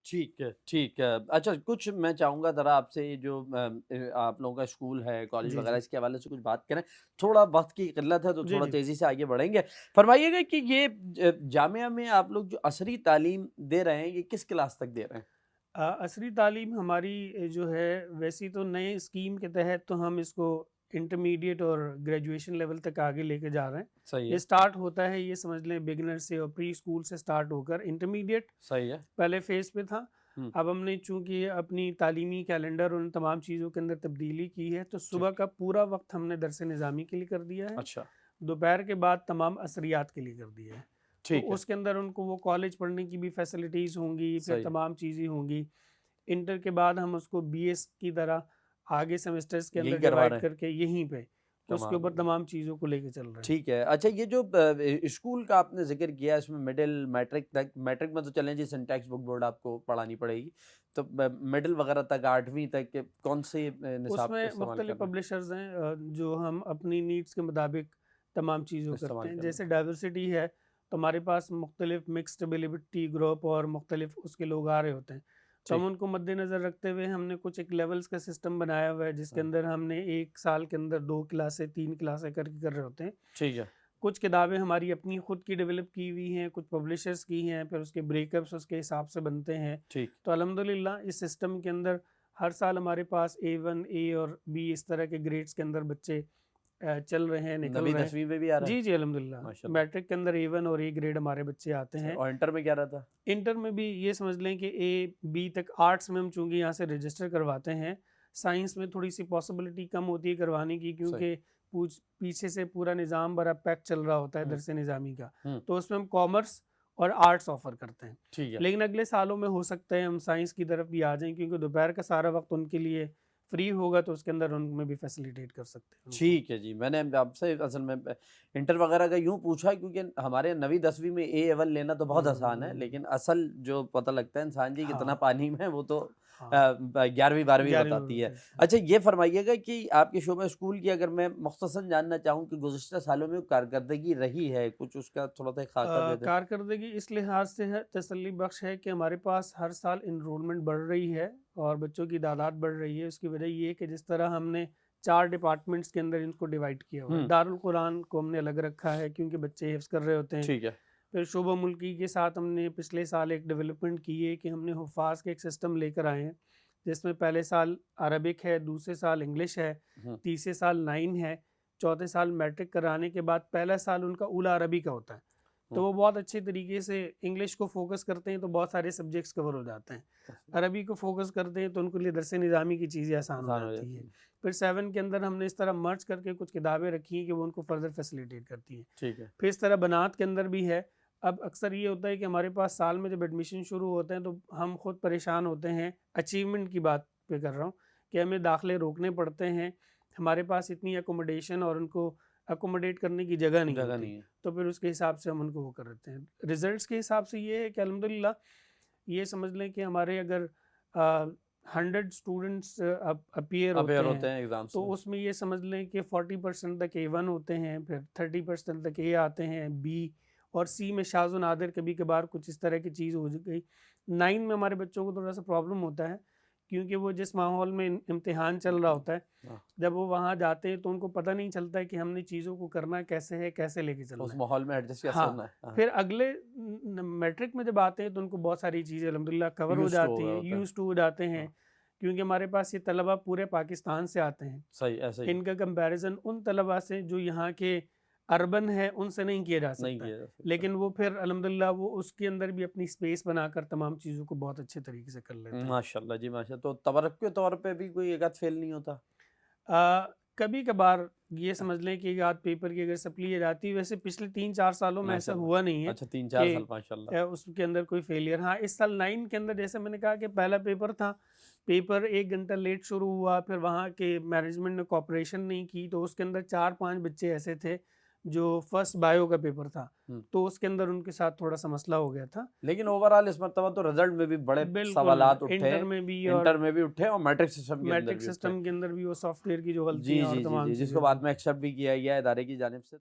ٹھیک ہے ٹھیک ہے. اچھا کچھ میں چاہوں گا ذرا آپ سے یہ جو آپ لوگوں کا اسکول ہے کالج جی وغیرہ جی اس کے حوالے سے کچھ بات کریں. تھوڑا وقت کی قلت ہے تو جی تھوڑا جی تیزی سے آگے بڑھیں گے. فرمائیے گا کہ یہ جامعہ میں آپ لوگ جو عصری تعلیم دے رہے ہیں یہ کس کلاس تک دے رہے ہیں؟ عصری تعلیم ہماری جو ہے ویسی تو نئے اسکیم کے تحت تو ہم اس کو انٹرمیڈیٹ اور گریجویشن لیول تک آگے لے کے جا رہے ہیں. صحیح یہ ہے سٹارٹ ہوتا ہے، یہ سمجھ لیں بگنر سے اور پری اسکول سے سٹارٹ ہو کر انٹرمیڈیٹ صحیح ہے. پہلے فیز پہ تھا. ہوں. اب ہم نے چونکہ اپنی تعلیمی کیلنڈر اور ان تمام چیزوں کے اندر تبدیلی کی ہے تو صبح ٹھیک. کا پورا وقت ہم نے درس نظامی کے لیے کر دیا ہے، اچھا. دوپہر کے بعد تمام عصریات کے لیے کر دیا ہے. ٹھیک تو ہے. اس کے اندر ان کو وہ کالج پڑھنے کی بھی فیسلٹیز ہوں گی، پھر صحیح ہے. تمام چیزیں ہوں گی. انٹر کے بعد ہم اس کو بی ایس کی طرح آگے سیمسٹرز کے اندر یہی کروا رہے ڈیوائڈ ہیں. کر کے یہیں پہ اس کے کمال اوپر ہے. تمام چیزوں کو لے کے چل رہے ہیں. ٹھیک ہے. اچھا یہ جو اسکول کا آپ نے ذکر کیا اس میں مڈل میٹرک تک، میٹرک میں تو چلیں جی سنٹیکس بک بورڈ آپ کو پڑھانی پڑے گی، تو مڈل وغیرہ تک 8ویں تک کون سے اس نصاب میں استعمال مختلف کر رہے پبلشرز ہیں جو ہم اپنی نیڈز کے مطابق تمام چیزوں ہیں کرتے استعمال ہیں. کر رہے جیسے ہیں؟ ڈائیورسٹی ہے تو ہمارے پاس مختلف مکسڈ ابیلٹی گروپ اور مختلف اس کے لوگ آ رہے ہوتے ہیں. تو ہم ٹھیک. ان کو مد نظر رکھتے ہوئے ہم نے کچھ ایک لیولز کا سسٹم بنایا ہوا ہے جس کے ہاں. اندر ہم نے ایک سال کے اندر 2 کلاسیں 3 کلاسیں کر کے کر رہے ہوتے ہیں. ٹھیک ہے. کچھ کتابیں ہماری اپنی خود کی ڈیولپ کی ہوئی ہیں، کچھ پبلشرز کی ہیں، پھر اس کے بریک اپس اس کے حساب سے بنتے ہیں. ٹھیک. تو الحمدللہ اس سسٹم کے اندر ہر سال ہمارے پاس A1 A اور B اس طرح کے گریڈز کے اندر بچے چل رہے ہیں، نکل 9ویں رہے ہیں. 10ویں میں بھی آ رہا جی ہے جی الحمدللہ ماشاء اللہ. میٹرک کے اندر A1 اور A گریڈ ہمارے بچے آتے اچھا ہیں. اور انٹر میں کیا رہتا؟ انٹر میں بھی یہ سمجھ لیں کہ A B تک آرٹس میں ہم چونکہ یہاں سے رجسٹر کرواتے ہیں. سائنس میں تھوڑی سی پاسبلٹی کم ہوتی ہے کروانے کی صحیح. کیونکہ پیچھے سے پورا نظام بڑا پیک چل رہا ہوتا ہے ہوں. درس نظامی کا. ہوں. تو اس میں ہم کامرس اور آرٹس آفر کرتے ہیں. ٹھیک ہے. لیکن اگلے سالوں میں ہو سکتا ہے ہم سائنس کی طرف بھی آ جائیں کیونکہ دوپہر کا سارا وقت ان کے لیے فری ہوگا تو اس کے اندر ان میں بھی فیسیلیٹیٹ کر سکتے ہیں ان کو. ٹھیک ہے جی. میں نے آپ سے اصل میں انٹر وغیرہ کا یوں پوچھا کیونکہ ہمارے 9ویں 10ویں میں A1 لینا تو بہت آسان ہے، لیکن اصل جو پتہ لگتا ہے انسان جی کتنا ہاں پانی میں وہ تو ہاں 11ویں 12ویں 11ویں میں بتاتی ہے. بتاتے ہیں. اچھا یہ فرمائیے گا کہ آپ کے شعبہ اسکول کی اگر میں مختصراً جاننا چاہوں کہ گزشتہ سالوں میں کارکردگی رہی ہے کچھ، اس کا تھوڑا سا خاکہ دے دیں. کارکردگی اس لحاظ سے ہے تسلی بخش ہے کہ ہمارے پاس ہر سال انرولمنٹ بڑھ رہی ہے اور بچوں کی تعداد بڑھ رہی ہے. اس کی وجہ یہ ہے کہ جس طرح ہم نے 4 ڈپارٹمنٹس کے اندر ان کو ڈیوائڈ کیا ہوا ہے. دارالقرآن کو ہم نے الگ رکھا ہے کیونکہ بچے حفظ کر رہے ہوتے ہیں. ٹھیک ہے. پھر شعبہ ملکی کے ساتھ ہم نے پچھلے سال ایک ڈیولپمنٹ کی ہے کہ ہم نے حفاظ کے ایک سسٹم لے کر آئے ہیں جس میں پہلے سال عربک ہے، دوسرے سال انگلش ہے، تیسرے سال 9 ہے، چوتھے سال میٹرک کرانے کے بعد پہلا سال ان کا اولا عربی کا ہوتا ہے. تو وہ بہت اچھے طریقے سے انگلش کو فوکس کرتے ہیں تو بہت سارے سبجیکٹس کور ہو جاتے ہیں. عربی کو فوکس کرتے ہیں تو ان کے لیے درس نظامی کی چیزیں آسان ہو جاتی ہیں. پھر 7 کے اندر ہم نے اس طرح مرچ کر کے کچھ کتابیں رکھی ہیں کہ وہ ان کو فردر فیسیلیٹیٹ کرتی ہیں. ٹھیک ہے. پھر اس طرح بنات کے اندر بھی ہے. اب اکثر یہ ہوتا ہے کہ ہمارے پاس سال میں جب ایڈمیشن شروع ہوتے ہیں تو ہم خود پریشان ہوتے ہیں، اچیومنٹ کی بات پہ کر رہا ہوں، کہ ہمیں داخلے روکنے پڑتے ہیں. ہمارے پاس اتنی اکوموڈیشن اور ان کو اکوموڈیٹ کرنے کی جگہ نہیں ہوتی. تو پھر اس کے حساب سے ہم ان کو وہ کرتے ہیں. رزلٹس کے حساب سے یہ ہے کہ الحمدللہ یہ سمجھ لیں کہ ہمارے اگر 100 اسٹوڈنٹس اپیئر ہوتے ہیں تو اس میں یہ سمجھ لیں کہ 40% تک A1 ہوتے ہیں، پھر 30% تک A آتے ہیں، B اور C میں شاذ و نادر کبھی کبھار کچھ اس طرح کی چیز ہو گئی. 9 میں ہمارے بچوں کو تھوڑا سا پرابلم ہوتا ہے کیونکہ وہ جس ماحول میں امتحان چل رہا ہوتا ہے جب وہ وہاں جاتے ہیں تو ان کو پتہ نہیں چلتا ہے کہ ہم نے چیزوں کو کرنا کیسے ہے، کیسے لے کے چلنا ہے. اس ماحول میں ایڈجسٹ کیسے ہاں ہونا ہے. پھر اگلے میٹرک میں جب آتے ہیں تو ان کو بہت ساری چیزیں الحمدللہ کور ہو جاتی ہیں، یوز ٹو ہو جاتے ہیں کیونکہ ہمارے پاس یہ طلبہ پورے پاکستان سے آتے ہیں. صحیح ایسے ہی ان کا کمپیریزن ان طلبہ سے جو یہاں کے اربن ہے ان سے نہیں کیا جا نہیں سکتا کیا ہے. جا سکتا. لیکن وہ پھر الحمدللہ وہ اس کے اندر بھی اپنی سپیس بنا کر تمام چیزوں کو بہت اچھے طریقے سے کر لیتے ہیں. ماشاء اللہ جی ماشاء اللہ. تو تبرک کے طور پہ بھی کوئی ایک آدھ فیل نہیں ہوتا؟ کبھی کبھار یہ سمجھ لیں کہ ایک آدھ پیپر کی اگر سپلی جاتی ہے، ویسے پچھلے 3-4 سالوں میں ایسا ہوا نہیں ہے. اچھا 3-4 کہ سال ماشاء اللہ. اس کے اندر کوئی فیلئر. ہاں اس سال 9 کے اندر جیسے میں نے کہا کہ پہلا پیپر تھا، پیپر 1 گھنٹہ لیٹ شروع ہوا، پھر وہاں کے مینجمنٹ نے کوآپریشن نہیں کی تو اس کے اندر 4-5 بچے ایسے تھے جو فرسٹ بایو کا پیپر تھا تو اس کے اندر ان کے ساتھ تھوڑا سا مسئلہ ہو گیا تھا. لیکن اوورآل اس مرتبہ تو رزلٹ میں بھی بڑے بالکل سوالات اٹھے، انٹر میں بھی اور انٹر میں بھی اٹھے اور میٹرک سسٹم کے اندر میٹرک بھی اٹھے. سسٹم کے اندر بھی وہ سافٹ ویئر کی جو جی غلطیاں اور جی جی تمام جی جس چیزیں کو بعد تھیں. میں ایکسیپٹ بھی کیا گیا ہے ادارے کی جانب سے.